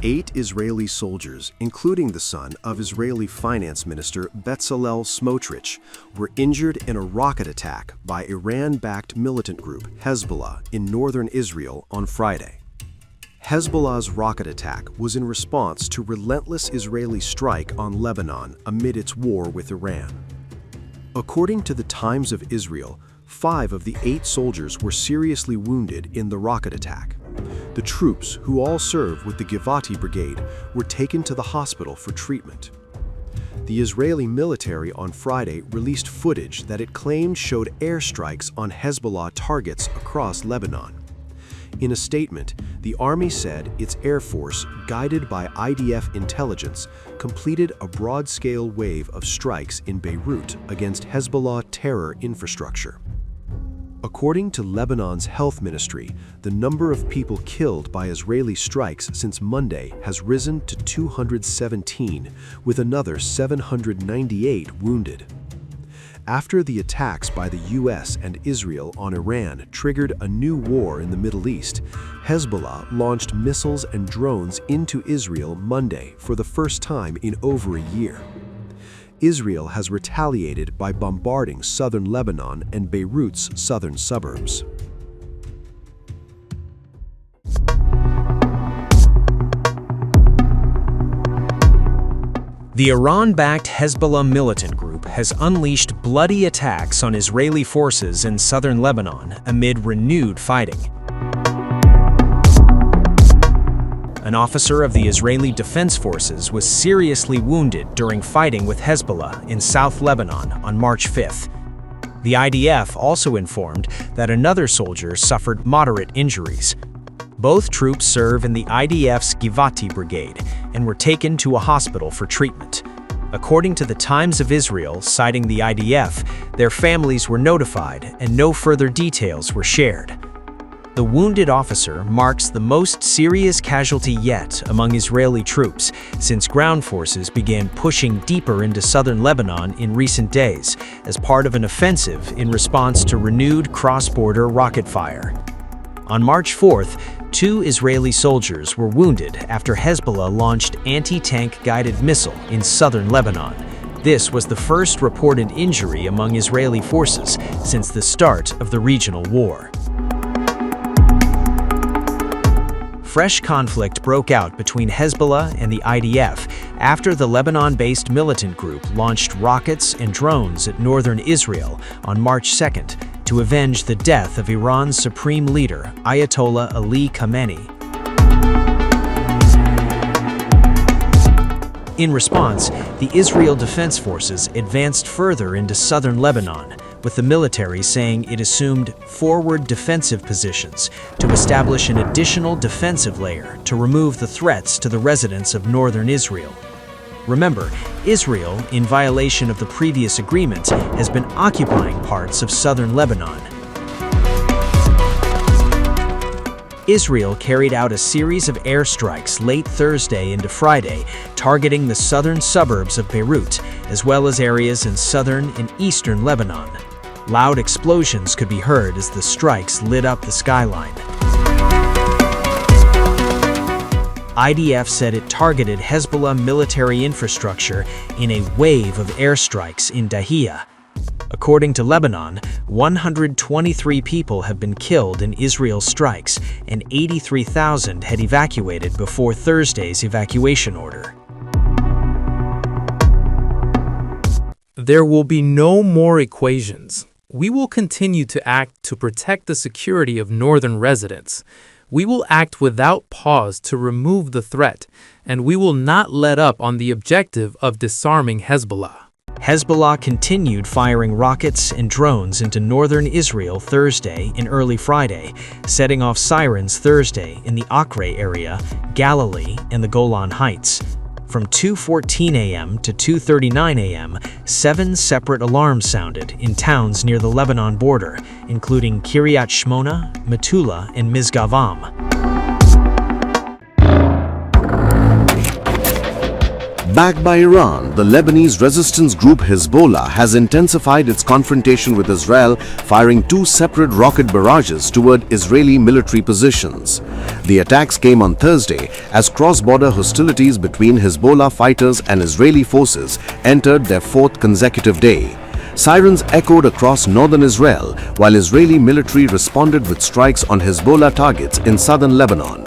8 Israeli soldiers, including the son of Israeli Finance Minister Betzalel Smotrich, were injured in a rocket attack by Iran-backed militant group Hezbollah in northern Israel on Friday. Hezbollah's rocket attack was in response to relentless Israeli strike on Lebanon amid its war with Iran. According to the Times of Israel, 5 of the 8 soldiers were seriously wounded in the rocket attack. The troops, who all serve with the Givati Brigade, were taken to the hospital for treatment. The Israeli military on Friday released footage that it claimed showed airstrikes on Hezbollah targets across Lebanon. In a statement, the army said its air force, guided by IDF intelligence, completed a broad-scale wave of strikes in Beirut against Hezbollah terror infrastructure. According to Lebanon's health ministry, the number of people killed by Israeli strikes since Monday has risen to 217, with another 798 wounded. After the attacks by the US and Israel on Iran triggered a new war in the Middle East, Hezbollah launched missiles and drones into Israel Monday for the first time in over a year. Israel has retaliated by bombarding southern Lebanon and Beirut's southern suburbs. The Iran-backed Hezbollah militant group has unleashed bloody attacks on Israeli forces in southern Lebanon amid renewed fighting. An officer of the Israeli Defense Forces was seriously wounded during fighting with Hezbollah in South Lebanon on March 5th. The IDF also informed that another soldier suffered moderate injuries. Both troops serve in the IDF's Givati Brigade and were taken to a hospital for treatment. According to the Times of Israel, citing the IDF, their families were notified and no further details were shared. The wounded officer marks the most serious casualty yet among Israeli troops since ground forces began pushing deeper into southern Lebanon in recent days as part of an offensive in response to renewed cross-border rocket fire. On March 4th, 2 Israeli soldiers were wounded after Hezbollah launched anti-tank guided missile in southern Lebanon. This was the first reported injury among Israeli forces since the start of the regional war. Fresh conflict broke out between Hezbollah and the IDF after the Lebanon-based militant group launched rockets and drones at northern Israel on March 2nd to avenge the death of Iran's supreme leader, Ayatollah Ali Khamenei. In response, the Israel Defense Forces advanced further into southern Lebanon, with the military saying it assumed forward defensive positions to establish an additional defensive layer to remove the threats to the residents of northern Israel. Remember, Israel, in violation of the previous agreement, has been occupying parts of southern Lebanon. Israel carried out a series of airstrikes late Thursday into Friday, targeting the southern suburbs of Beirut, as well as areas in southern and eastern Lebanon. Loud explosions could be heard as the strikes lit up the skyline. IDF said it targeted Hezbollah military infrastructure in a wave of airstrikes in Dahiyah. According to Lebanon, 123 people have been killed in Israel's strikes, and 83,000 had evacuated before Thursday's evacuation order. There will be no more equations. We will continue to act to protect the security of northern residents. We will act without pause to remove the threat, and we will not let up on the objective of disarming Hezbollah. Hezbollah continued firing rockets and drones into northern Israel Thursday and early Friday, setting off sirens Thursday in the Acre area, Galilee, and the Golan Heights. From 2:14 a.m. to 2:39 a.m., 7 separate alarms sounded in towns near the Lebanon border, including Kiryat Shmona, Metula, and Mizgavam. Backed by Iran, the Lebanese resistance group Hezbollah has intensified its confrontation with Israel, firing 2 separate rocket barrages toward Israeli military positions. The attacks came on Thursday as cross-border hostilities between Hezbollah fighters and Israeli forces entered their 4th consecutive day. Sirens echoed across northern Israel, while Israeli military responded with strikes on Hezbollah targets in southern Lebanon.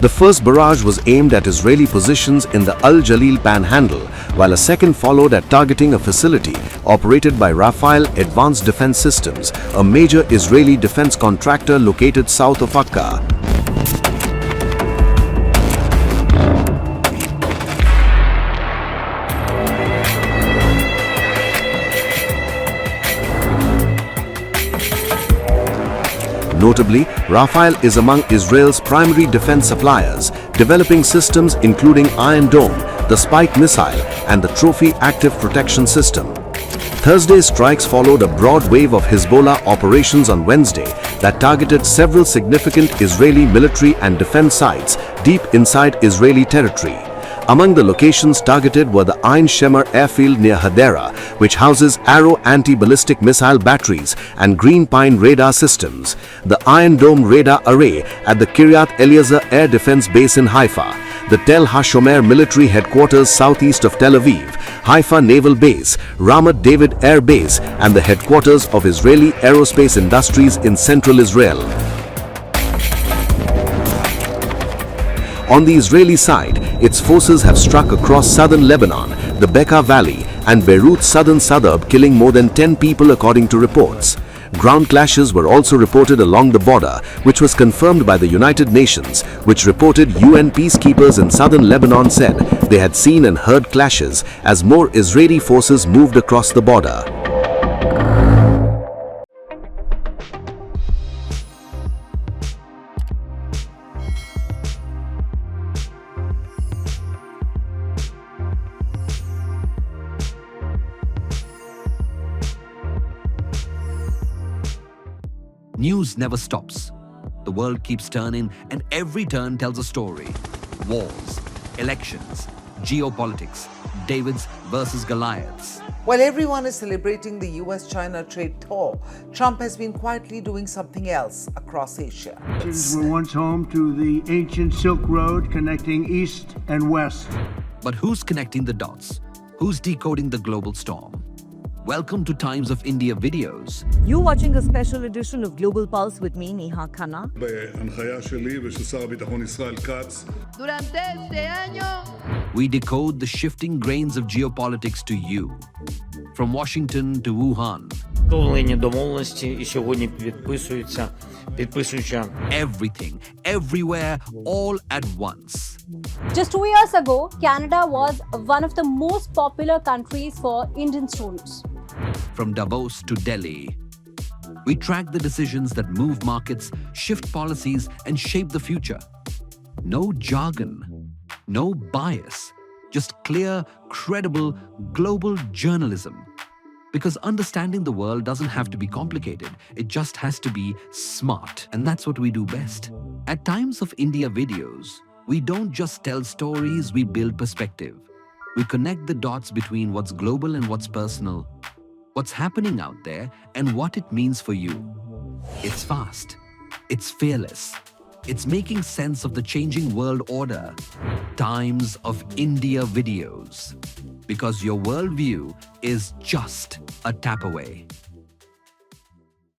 The first barrage was aimed at Israeli positions in the Al Jalil panhandle, while a second followed at targeting a facility operated by Rafael Advanced Defense Systems, a major Israeli defense contractor located south of Akka. Notably, Rafael is among Israel's primary defense suppliers, developing systems including Iron Dome, the Spike missile, and the Trophy active protection system. Thursday's strikes followed a broad wave of Hezbollah operations on Wednesday that targeted several significant Israeli military and defense sites deep inside Israeli territory. Among the locations targeted were the Ein Shemer airfield near Hadera, which houses Arrow anti-ballistic missile batteries and Green Pine radar systems, the Iron Dome radar array at the Kiryat Eliezer Air Defense Base in Haifa, the Tel HaShomer military headquarters southeast of Tel Aviv, Haifa Naval Base, Ramat David Air Base, and the headquarters of Israeli aerospace industries in central Israel. On the Israeli side, its forces have struck across southern Lebanon, the Bekaa Valley, and Beirut's southern suburb, killing more than 10 people according to reports. Ground clashes were also reported along the border, which was confirmed by the United Nations, which reported UN peacekeepers in southern Lebanon said they had seen and heard clashes as more Israeli forces moved across the border. News never stops. The world keeps turning, and every turn tells a story. Wars, elections, geopolitics, Davids versus Goliaths. While everyone is celebrating the US-China trade tour, Trump has been quietly doing something else across Asia. These were once home to the ancient Silk Road connecting east and west. But who's connecting the dots? Who's decoding the global storm? Welcome to Times of India videos. You're watching a special edition of Global Pulse with me, Neha Khanna. בהנחיה שלי ושל שר הביטחון ישראל כץ. Durante este año, We decode the shifting grains of geopolitics to you. From Washington to Wuhan. Встановлені домовленості і сьогодні підписуються. Everything, everywhere, all at once. Just 2 years ago, Canada was one of the most popular countries for Indian students. From Davos to Delhi, we track the decisions that move markets, shift policies, and shape the future. No jargon, no bias, just clear, credible, global journalism. Because understanding the world doesn't have to be complicated, it just has to be smart. And that's what we do best. At Times of India videos, we don't just tell stories, we build perspective. We connect the dots between what's global and what's personal, what's happening out there, and what it means for you. It's fast. It's fearless. It's making sense of the changing world order. Times of India videos. Because your worldview is just a tap away.